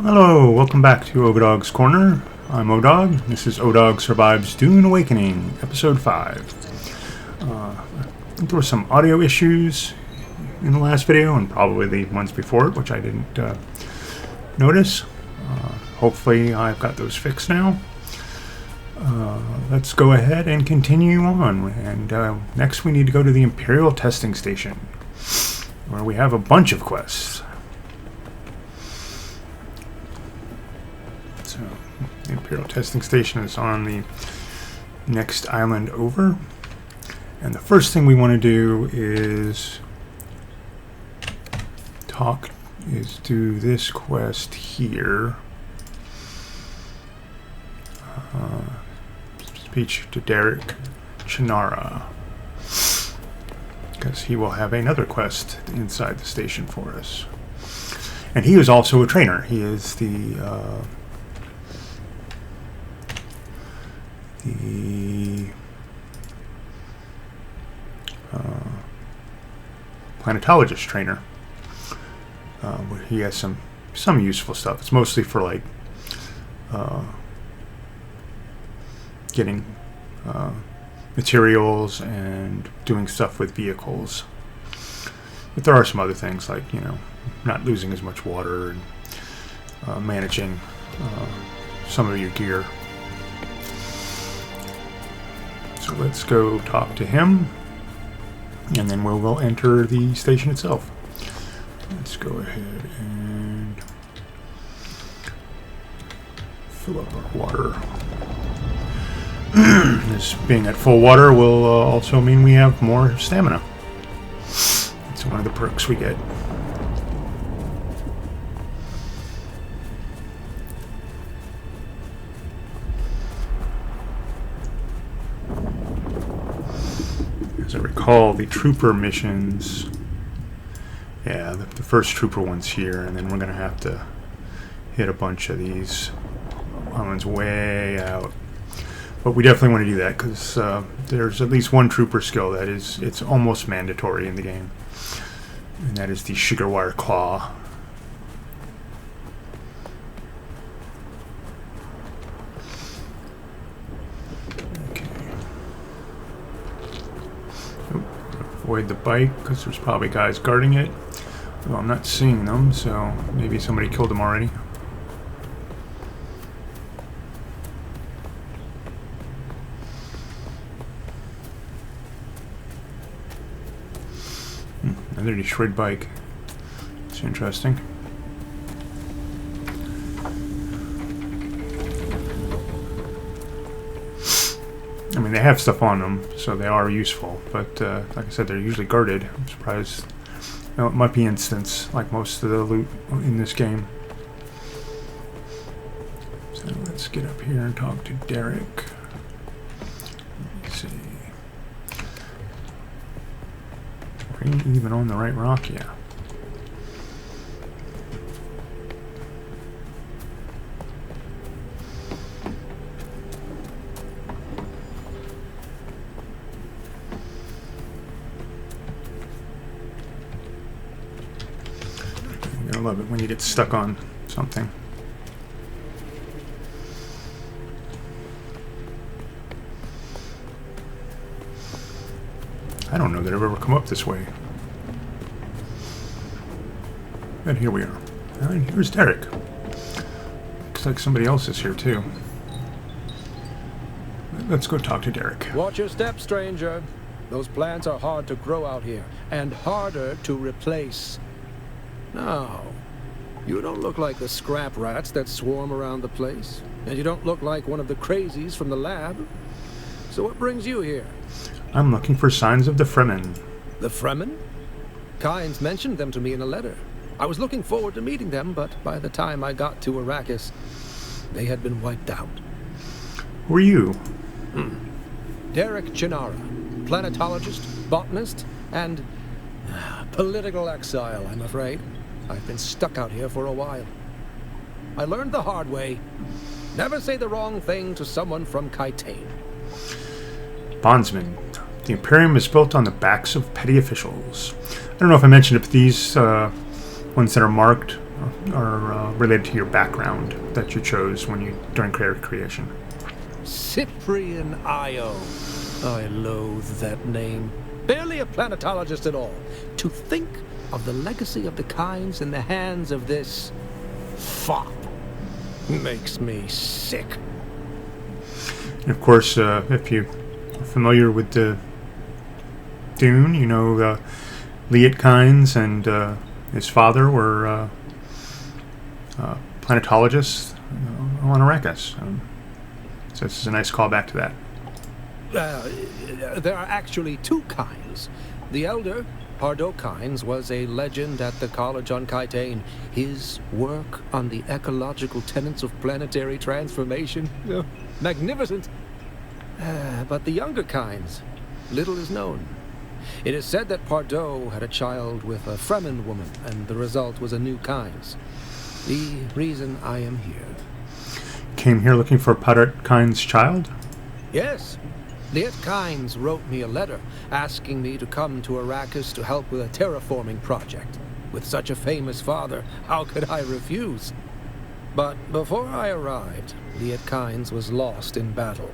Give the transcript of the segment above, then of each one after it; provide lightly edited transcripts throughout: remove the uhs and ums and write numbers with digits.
Hello, welcome back to Odog's Corner. I'm Odog. This is Odog Survives Dune Awakening, Episode 5. There were some audio issues in the last video, and probably the ones before it, which I didn't notice. Hopefully I've got those fixed now. Let's go ahead and continue on. And next we need to go to the Imperial Testing Station, where we have a bunch of quests. So, the Imperial Testing Station is on the next island over. And the first thing we want to do is do this quest here. Speech to Derek Chinara, because he will have another quest inside the station for us. And he is also a trainer. He is the planetologist trainer. Where he has some useful stuff. It's mostly for like getting materials and doing stuff with vehicles. But there are some other things like, not losing as much water and managing some of your gear. So let's go talk to him, and then we'll enter the station itself. Let's go ahead and fill up our water. This being at full water will also mean we have more stamina. It's one of the perks we get. As I recall, the trooper missions... Yeah, the first trooper one's here, and then we're going to have to hit a bunch of these ones way out. But we definitely want to do that, because there's at least one trooper skill that it's almost mandatory in the game. And that is the sugar wire claw. Okay. Avoid the bike, because there's probably guys guarding it. Well, I'm not seeing them, so maybe somebody killed them already. Another destroyed bike. It's interesting. I mean, they have stuff on them, so they are useful, but like I said, they're usually guarded. I'm surprised. It might be instance, like most of the loot in this game. So let's get up here and talk to Derek. Let me see. Are we even on the right rock? Yeah. I love it when you get stuck on something. I don't know that I've ever come up this way. And here we are. And here's Derek. Looks like somebody else is here too. Let's go talk to Derek. Watch your step, stranger. Those plants are hard to grow out here, and harder to replace. No, you don't look like the scrap rats that swarm around the place, and you don't look like one of the crazies from the lab. So what brings you here? I'm looking for signs of the Fremen. The Fremen? Kynes mentioned them to me in a letter. I was looking forward to meeting them, but by the time I got to Arrakis, they had been wiped out. Who are you? Derek Chinara, planetologist, botanist, and political exile, I'm afraid. I've been stuck out here for a while. I learned the hard way. Never say the wrong thing to someone from Kaitane. Bondsman. The Imperium is built on the backs of petty officials. I don't know if I mentioned it, but these ones that are marked are related to your background that you chose during character creation. Cyprian Io. I loathe that name. Barely a planetologist at all. To think of the legacy of the kinds in the hands of this fop makes me sick. And of course, if you are familiar with the Dune, you know Liet Kynes and his father were planetologists on Arrakis. So this is a nice callback to that. There are actually two Kynes. The elder, Pardo Kynes, was a legend at the college on Kytane. His work on the ecological tenets of planetary transformation, magnificent. But the younger Kynes, little is known. It is said that Pardo had a child with a Fremen woman, and the result was a new Kynes. The reason I am here. Came here looking for Pardo Kynes' child? Yes. Liet Kynes wrote me a letter asking me to come to Arrakis to help with a terraforming project. With such a famous father, how could I refuse? But before I arrived, Liet Kynes was lost in battle.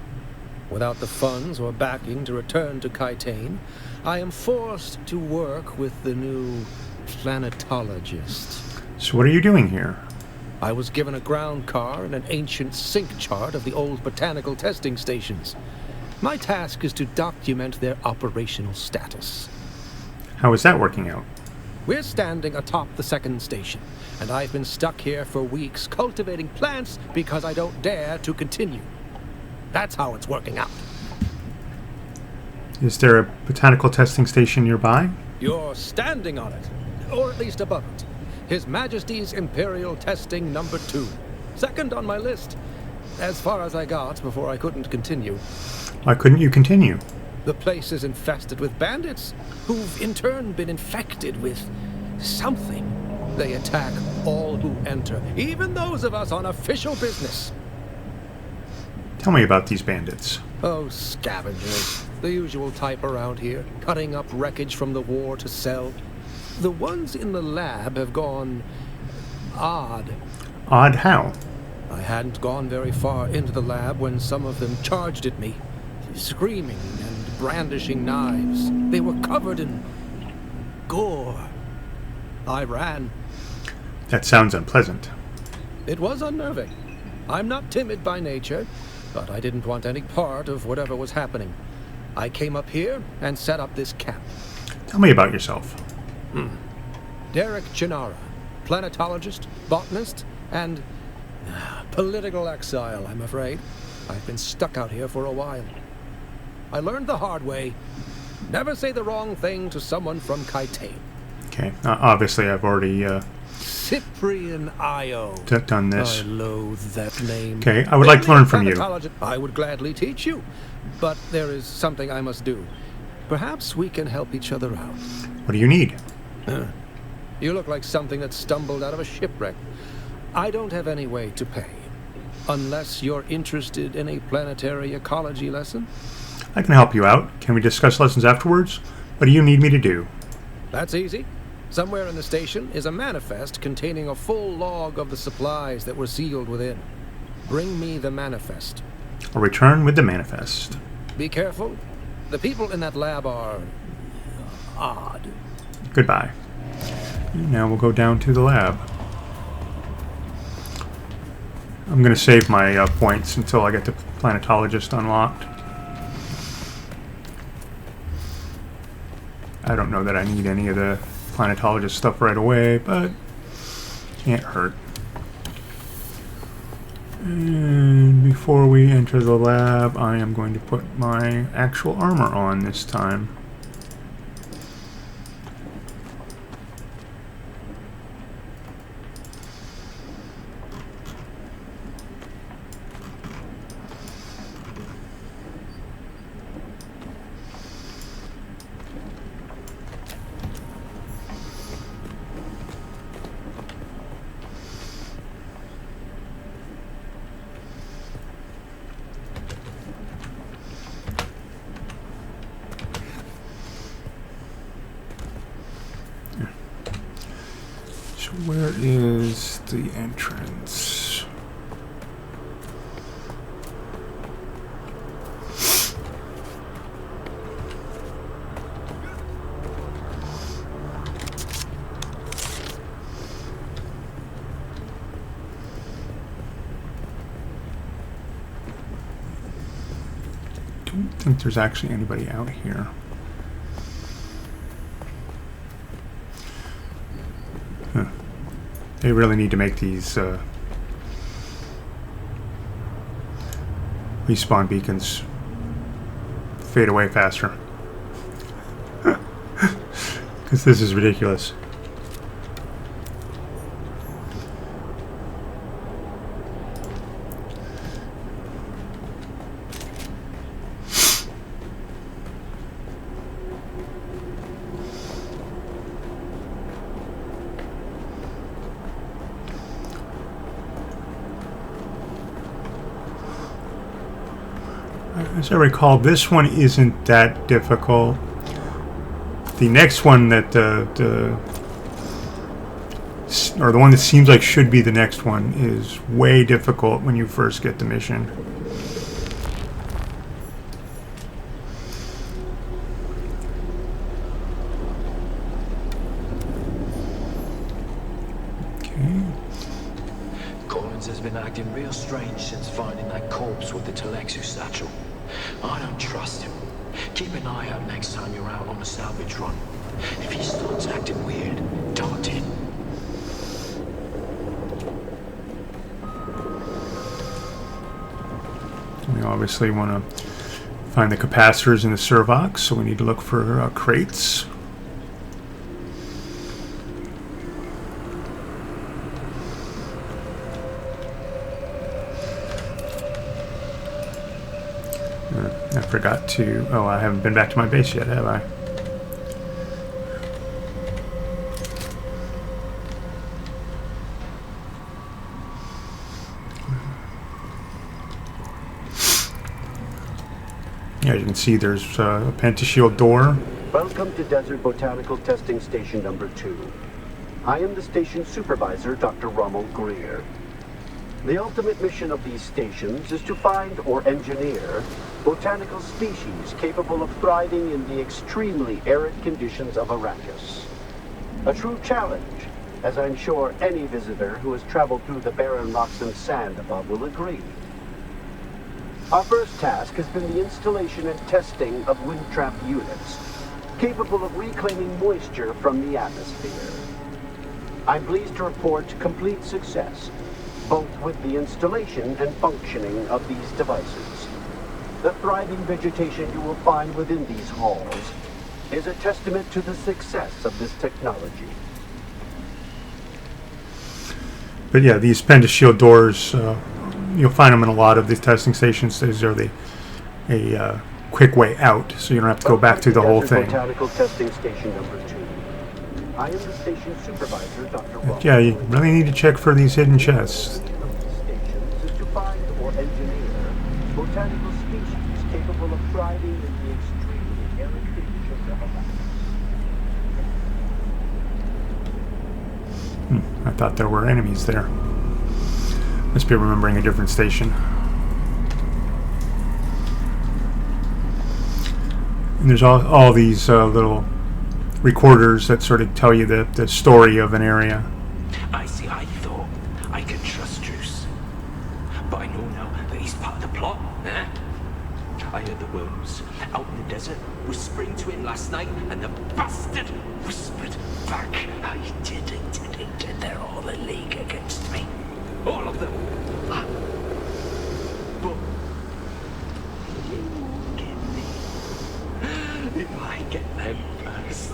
Without the funds or backing to return to Kytane, I am forced to work with the new planetologist. So what are you doing here? I was given a ground car and an ancient sync chart of the old botanical testing stations. My task is to document their operational status. How is that working out? We're standing atop the second station, and I've been stuck here for weeks cultivating plants because I don't dare to continue. That's how it's working out. Is there a botanical testing station nearby? You're standing on it, or at least above it. His Majesty's Imperial Testing Number 2. Second on my list. As far as I got before I couldn't continue. Why couldn't you continue? The place is infested with bandits, who've in turn been infected with something. They attack all who enter, even those of us on official business. Tell me about these bandits. Oh, scavengers. The usual type around here, cutting up wreckage from the war to sell. The ones in the lab have gone odd. Odd how? I hadn't gone very far into the lab when some of them charged at me, screaming and brandishing knives. They were covered in gore. I ran. That sounds unpleasant. It was unnerving. I'm not timid by nature, but I didn't want any part of whatever was happening. I came up here and set up this camp. Tell me about yourself. Derek Chinara, planetologist, botanist, and political exile, I'm afraid. I've been stuck out here for a while. I learned the hard way. Never say the wrong thing to someone from Kytane. Okay, obviously I've already Cyprian Io. done this. I loathe that name. Okay, I would like to learn from you. I would gladly teach you, but there is something I must do. Perhaps we can help each other out. What do you need? You look like something that stumbled out of a shipwreck. I don't have any way to pay. Unless you're interested in a planetary ecology lesson? I can help you out. Can we discuss lessons afterwards? What do you need me to do? That's easy. Somewhere in the station is a manifest containing a full log of the supplies that were sealed within. Bring me the manifest. I'll return with the manifest. Be careful. The people in that lab are odd. Goodbye. Now we'll go down to the lab. I'm going to save my points until I get the planetologist unlocked. I don't know that I need any of the planetologist stuff right away, but can't hurt. And before we enter the lab, I am going to put my actual armor on this time. Where is the entrance? Don't think there's actually anybody out here. Huh. They really need to make these respawn beacons fade away faster. Because this is ridiculous. As I recall, this one isn't that difficult. The next one that or the one that seems like should be the next one is way difficult when you first get the mission. Collins has been acting real strange since finding that corpse with the Telexu satchel. I don't trust him. Keep an eye out next time you're out on a salvage run. If he starts acting weird, dart in. We obviously want to find the capacitors in the servox, so we need to look for crates. I forgot to... Oh, I haven't been back to my base yet, have I? Yeah, you can see there's a pentashield door. Welcome to Desert Botanical Testing Station number 2. I am the station supervisor, Dr. Rommel Greer. The ultimate mission of these stations is to find or engineer botanical species capable of thriving in the extremely arid conditions of Arrakis. A true challenge, as I'm sure any visitor who has traveled through the barren rocks and sand above will agree. Our first task has been the installation and testing of wind trap units, capable of reclaiming moisture from the atmosphere. I'm pleased to report complete success, both with the installation and functioning of these devices. The thriving vegetation you will find within these halls is a testament to the success of this technology. But yeah, these pentashield doors, you'll find them in a lot of these testing stations. These are a quick way out, so you don't have to go back through the whole thing. Botanical Testing Station number 2. I am the station supervisor, Dr. Ross. Yeah, you really need to check for these hidden chests. Stations is to find or engineer botanical species capable of thriving in the extremely arid conditions of Arrakis. I thought there were enemies there. Must be remembering a different station. And there's all these little recorders that sort of tell you the story of an area. I thought I could trust Druce. But I know now that he's part of the plot, eh? I heard the worms out in the desert whispering to him last night, and the bastard whispered back, I didn't. They're all in league against me. All of them. But you get me. If I get them first.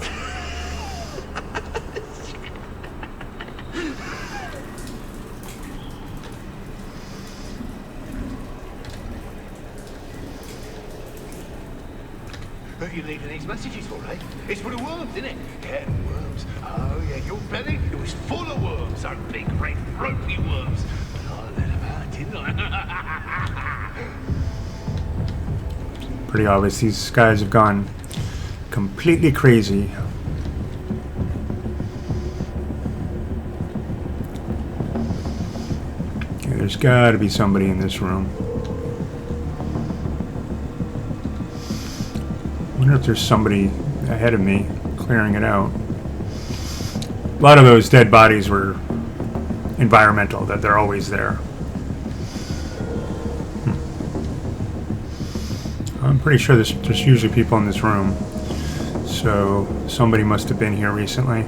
You're leaving these messages for, eh? It's for the worms, isn't it? Yeah, worms. Oh, yeah, your belly, it was full of worms, those big, red, ropey worms. But I let them out, didn't I? Pretty obvious. These guys have gone completely crazy. Okay, there's got to be somebody in this room. I wonder if there's somebody ahead of me clearing it out. A lot of those dead bodies were environmental, that they're always there. I'm pretty sure there's usually people in this room. So somebody must have been here recently.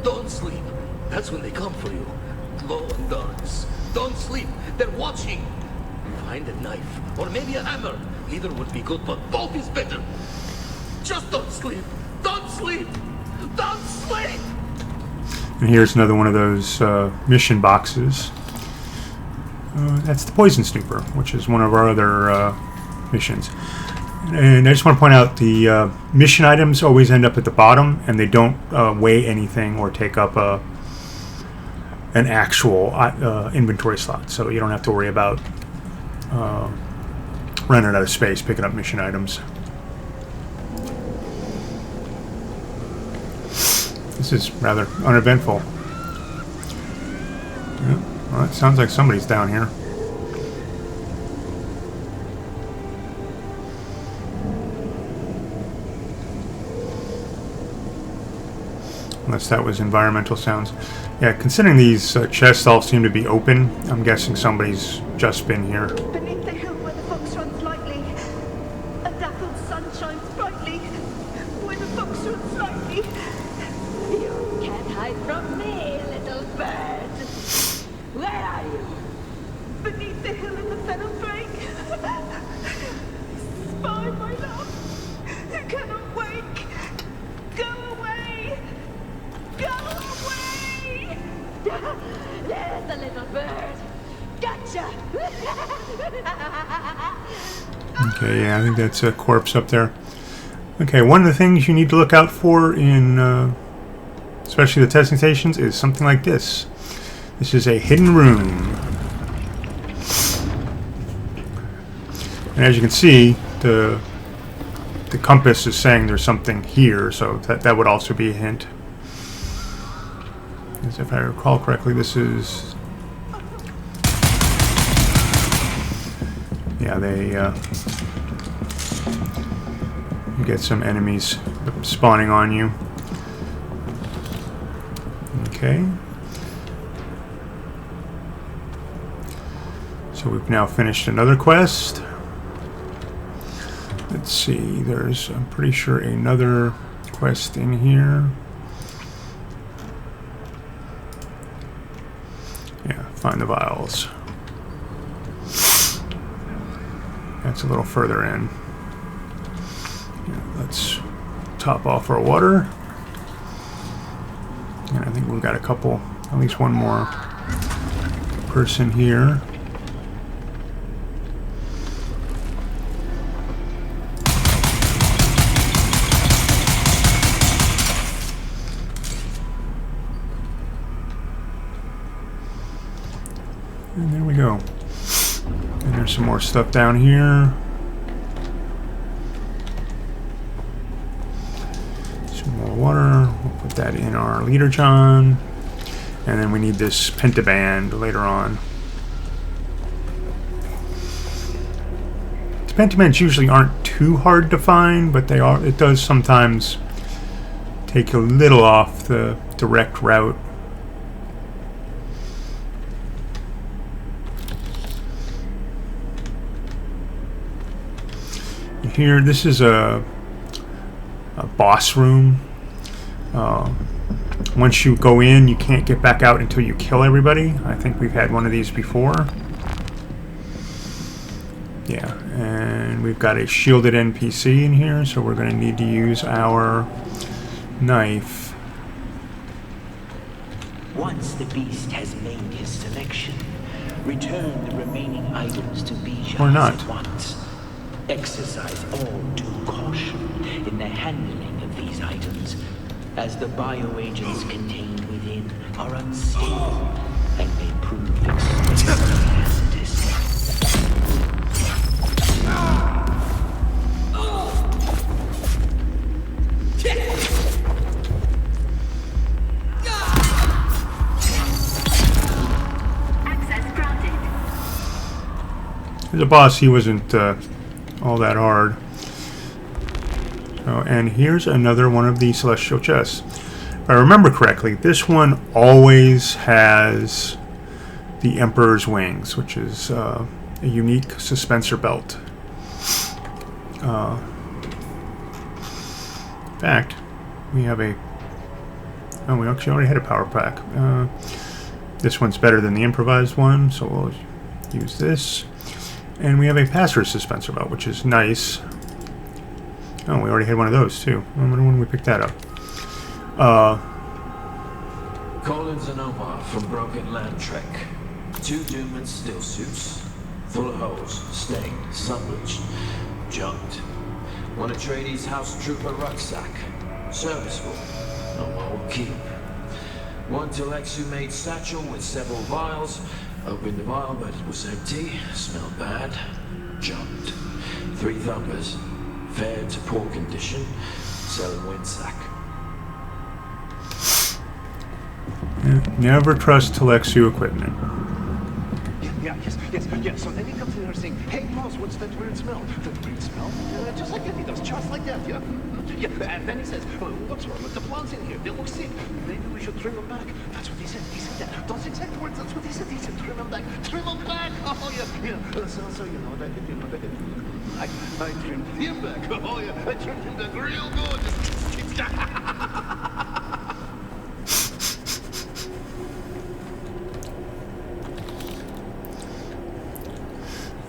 Don't sleep. That's when they come for you. Low and guns. Don't sleep. They're watching. Find a knife or maybe a hammer. Either would be good, but both is better. Just don't sleep. Don't sleep. Don't sleep. And here's another one of those mission boxes. That's the Poison Snooper, which is one of our other missions. And I just want to point out the mission items always end up at the bottom, and they don't weigh anything or take up an actual inventory slot. So you don't have to worry about running out of space picking up mission items. This is rather uneventful. Yeah, well, it sounds like somebody's down here. Unless that was environmental sounds. Yeah, considering these chests all seem to be open, I'm guessing somebody's just been here. Beneath the hill where the fox runs lightly, a dappled sun shines brightly. Where the fox runs lightly, you can't hide from me, little bird. Where are you? Beneath the hill in the fennel brake. Spy, my love, who cannot wake. Go away. Go away! There's the little bird. Gotcha! Okay, yeah, I think that's a corpse up there. Okay, one of the things you need to look out for in, especially the testing stations, is something like this. This is a hidden room. And as you can see, the compass is saying there's something here, so that would also be a hint. As if I recall correctly, this is... Yeah, you get some enemies spawning on you. Okay. So we've now finished another quest. Let's see, there's, I'm pretty sure, another quest in here. Yeah, find the vials. That's a little further in. Yeah, let's top off our water. And I think we've got a couple, at least one more person here. And there we go. And there's some more stuff down here. Some more water. We'll put that in our leader john. And then we need this pentaband later on. The pentabands usually aren't too hard to find, but they are. It does sometimes take a little off the direct route. Here, this is a boss room. Once you go in, you can't get back out until you kill everybody. I think we've had one of these before. Yeah, and we've got a shielded NPC in here, so we're going to need to use our knife. Once the beast has made his selection, return the remaining items to Bijan Or not. at once. Exercise all due caution in the handling of these items, as the bioagents contained within are unstable and may prove extremely hazardous. boss, he wasn't all that hard. Oh, and here's another one of the celestial chests. If I remember correctly, this one always has the Emperor's Wings, which is a unique suspensor belt. In fact, we have a... Oh, we actually already had a power pack. This one's better than the improvised one, so we'll use this. And we have a passer suspensor belt, which is nice. Oh, we already had one of those, too. I wonder when we picked that up. Collins and Omar from Broken Land Trek. 2 Dune still suits. Full of holes, stained, sun-bleached, junked. One Atreides House Trooper rucksack. Serviceable. No old keep. One Telexu-made satchel with several vials. Opened the vial, but it was empty. Smelled bad. Junked. 3 thumpers. Fair to poor condition. Selling windsack. Never trust Telexu equipment. Yes. So then he comes in here saying, "Hey, boss, what's that weird smell?" That weird smell? Just like any of those, just like that, yeah. And then he says, "What's wrong with the plants in here? They look sick. Maybe we should trim them back." That's what he said. He said that. Those exact words. That's what he said. He said, "Trim them back. Trim them back." Oh yeah. So you know that. I trimmed him back. Oh yeah. I trimmed him back real good.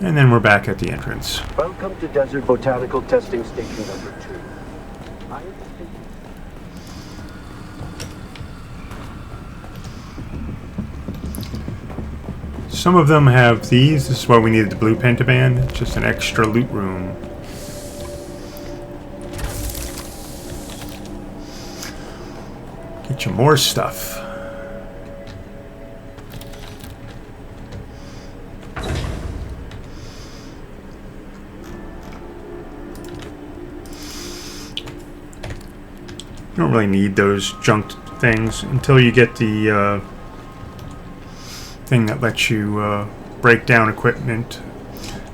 And then we're back at the entrance. Welcome to Desert Botanical Testing Station number 2. I am Some of them have these. This is why we needed the blue pentaband. Just an extra loot room. Get you more stuff. You don't really need those junked things until you get the thing that lets you break down equipment.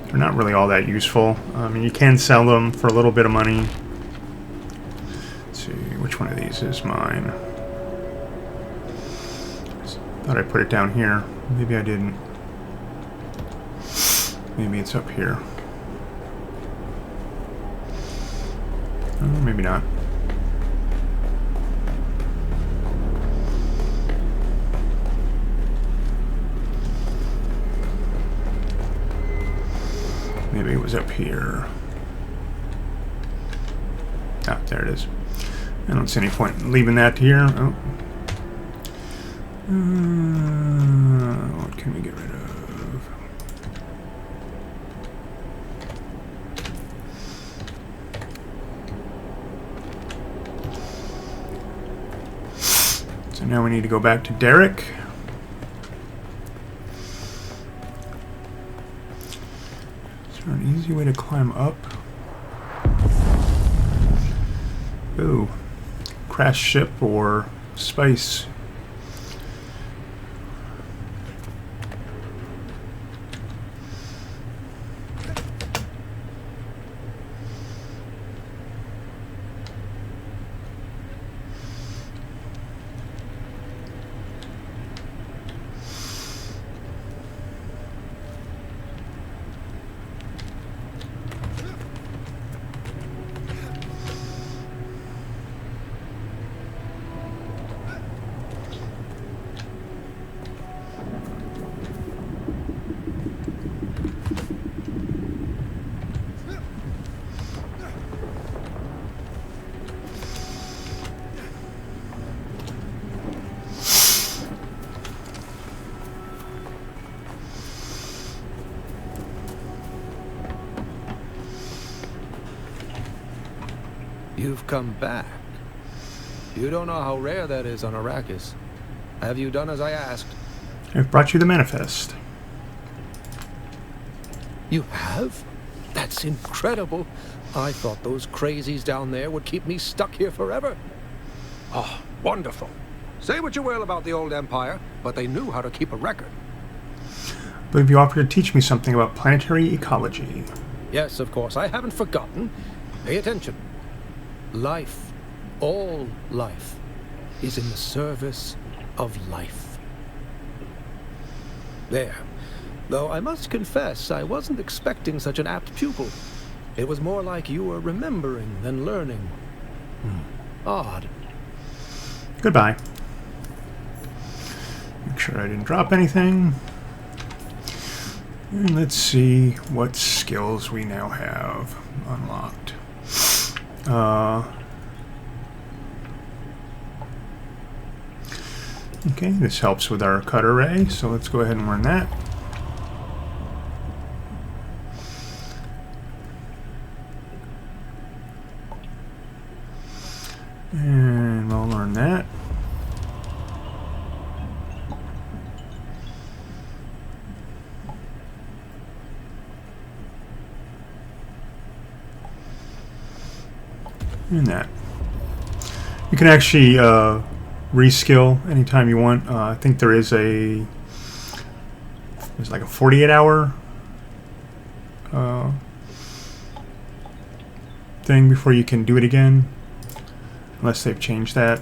They're not really all that useful. I mean, you can sell them for a little bit of money. Let's see, which one of these is mine? Thought I put it down here. Maybe I didn't. Maybe it's up here. Maybe not. Maybe it was up here. Ah, there it is. I don't see any point in leaving that here. Oh. What can we get rid of? So now we need to go back to Derek. An easy way to climb up. Ooh. Crash ship or spice. You've come back. You don't know how rare that is on Arrakis. Have you done as I asked? I've brought you the manifest. You have? That's incredible. I thought those crazies down there would keep me stuck here forever. Oh, wonderful. Say what you will about the old Empire, but they knew how to keep a record. believe you offered to teach me something about planetary ecology. Yes, of course. I haven't forgotten. Pay attention. Life, all life, is in the service of life. There. Though I must confess, I wasn't expecting such an apt pupil. It was more like you were remembering than learning. Odd. Goodbye. Make sure I didn't drop anything. And let's see what skills we now have unlocked. Okay, this helps with our cut array, so let's go ahead and learn that. And we'll learn that. And that. You can actually reskill anytime you want. I think there's like a 48-hour thing before you can do it again, unless they've changed that.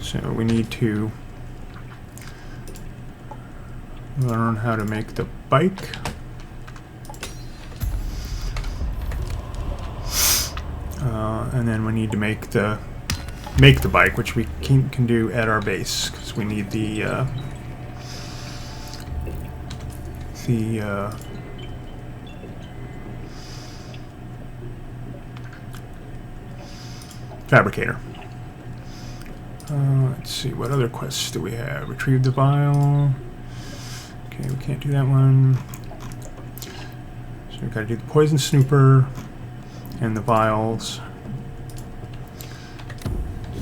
So we need to learn how to make the bike. And then we need to make the bike, which we can do at our base, because we need the fabricator. Let's see, what other quests do we have? Retrieve the vial. Okay, we can't do that one. So we've got to do the poison snooper and the vials.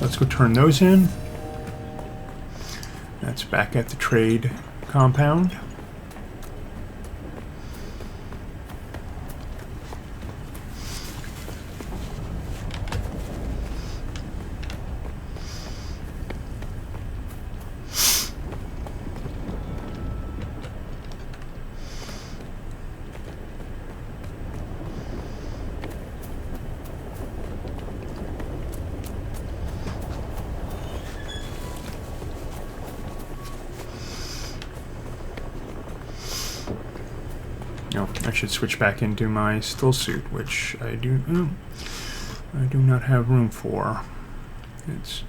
Let's go turn those in. That's back at the trade compound. No, I should switch back into my still suit, which I do not have room for. Let's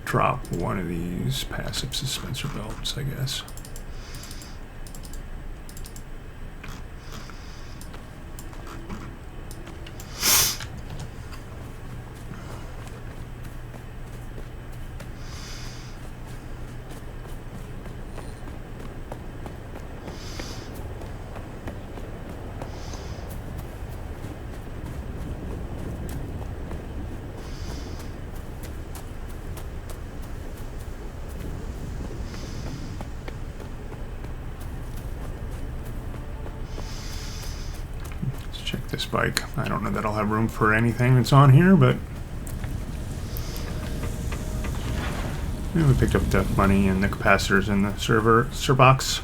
drop one of these passive suspensor belts, I guess. Check this bike. I don't know that I'll have room for anything that's on here, but yeah, we picked up the money and the capacitors in the server box.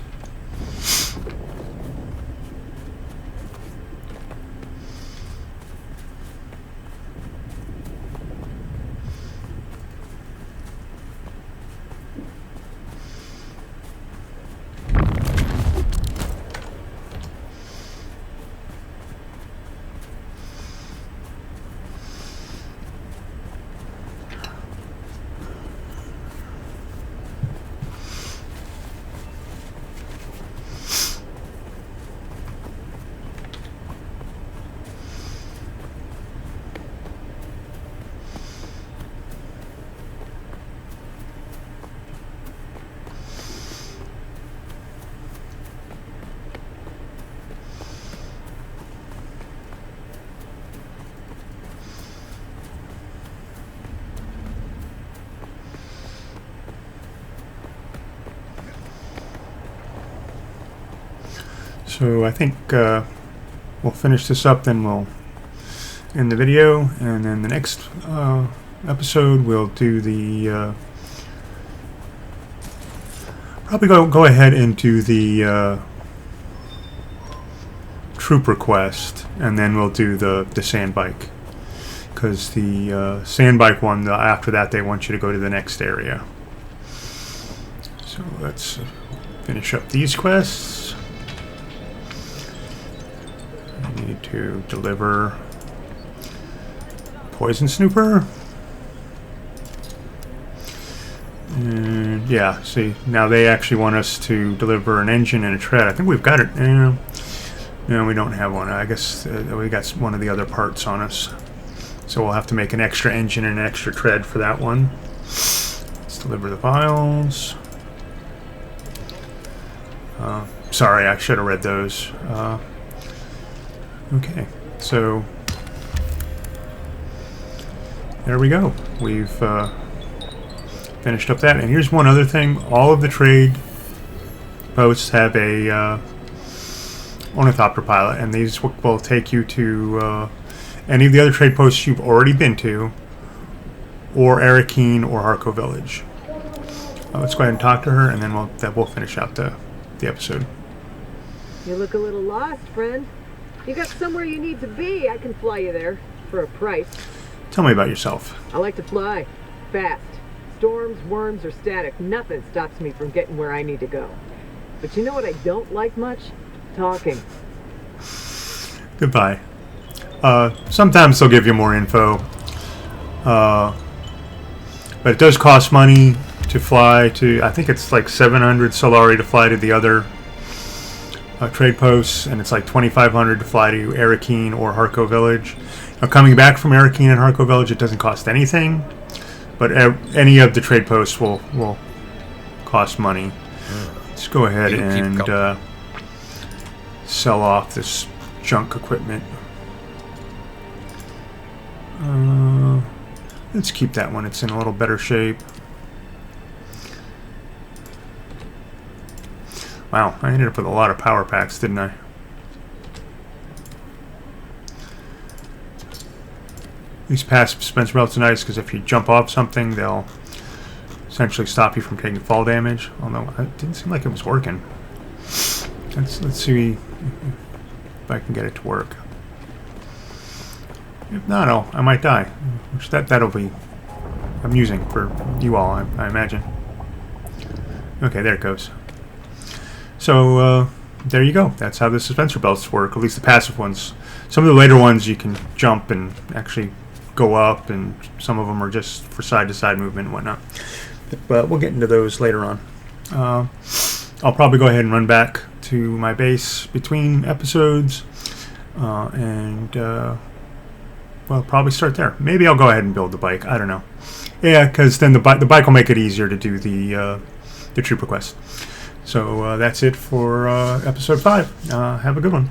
So I think we'll finish this up, then we'll end the video, and then the next episode we'll do the probably go ahead and do the trooper quest, and then we'll do the sand bike. Because the sand bike one, after that, they want you to go to the next area. So let's finish up these quests. I need to deliver Poison Snooper. And yeah, see, now they actually want us to deliver an engine and a tread. I think we've got it. No, we don't have one. I guess we got one of the other parts on us. So we'll have to make an extra engine and an extra tread for that one. Let's deliver the files. Sorry, I should have read those. Okay, so there we go. We've finished up that. And here's one other thing. All of the trade posts have a ornithopter pilot, and these will take you to any of the other trade posts you've already been to, or Arakeen or Harco Village. Let's go ahead and talk to her, and then we'll finish out the episode. You look a little lost, friend. You got somewhere you need to be. I can fly you there for a price. Tell me about yourself. I like to fly. Fast. Storms, worms, or static, nothing stops me from getting where I need to go. But you know what I don't like much? Talking. Goodbye. Sometimes they'll give you more info. But it does cost money to fly to, I think it's like 700 Solari to fly to the other trade posts, and it's like 2,500 to fly to Arakeen or Harco Village. Now, coming back from Arakeen and Harco Village, it doesn't cost anything, but any of the trade posts will cost money. Let's go ahead and sell off this junk equipment. Let's keep that one. It's in a little better shape. Wow, I ended up with a lot of power packs, didn't I? These passive suspension belts are nice because if you jump off something, they'll essentially stop you from taking fall damage. Although it didn't seem like it was working. Let's see if I can get it to work. If not, I might die. Which that'll be amusing for you all, I imagine. Okay, there it goes. So there you go. That's how the suspensor belts work, at least the passive ones. Some of the later ones you can jump and actually go up, and some of them are just for side-to-side movement and whatnot. But we'll get into those later on. I'll probably go ahead and run back to my base between episodes, and well, probably start there. Maybe I'll go ahead and build the bike. I don't know. Yeah, because then the bike will make it easier to do the trooper quest. So that's it for episode 5. Have a good one.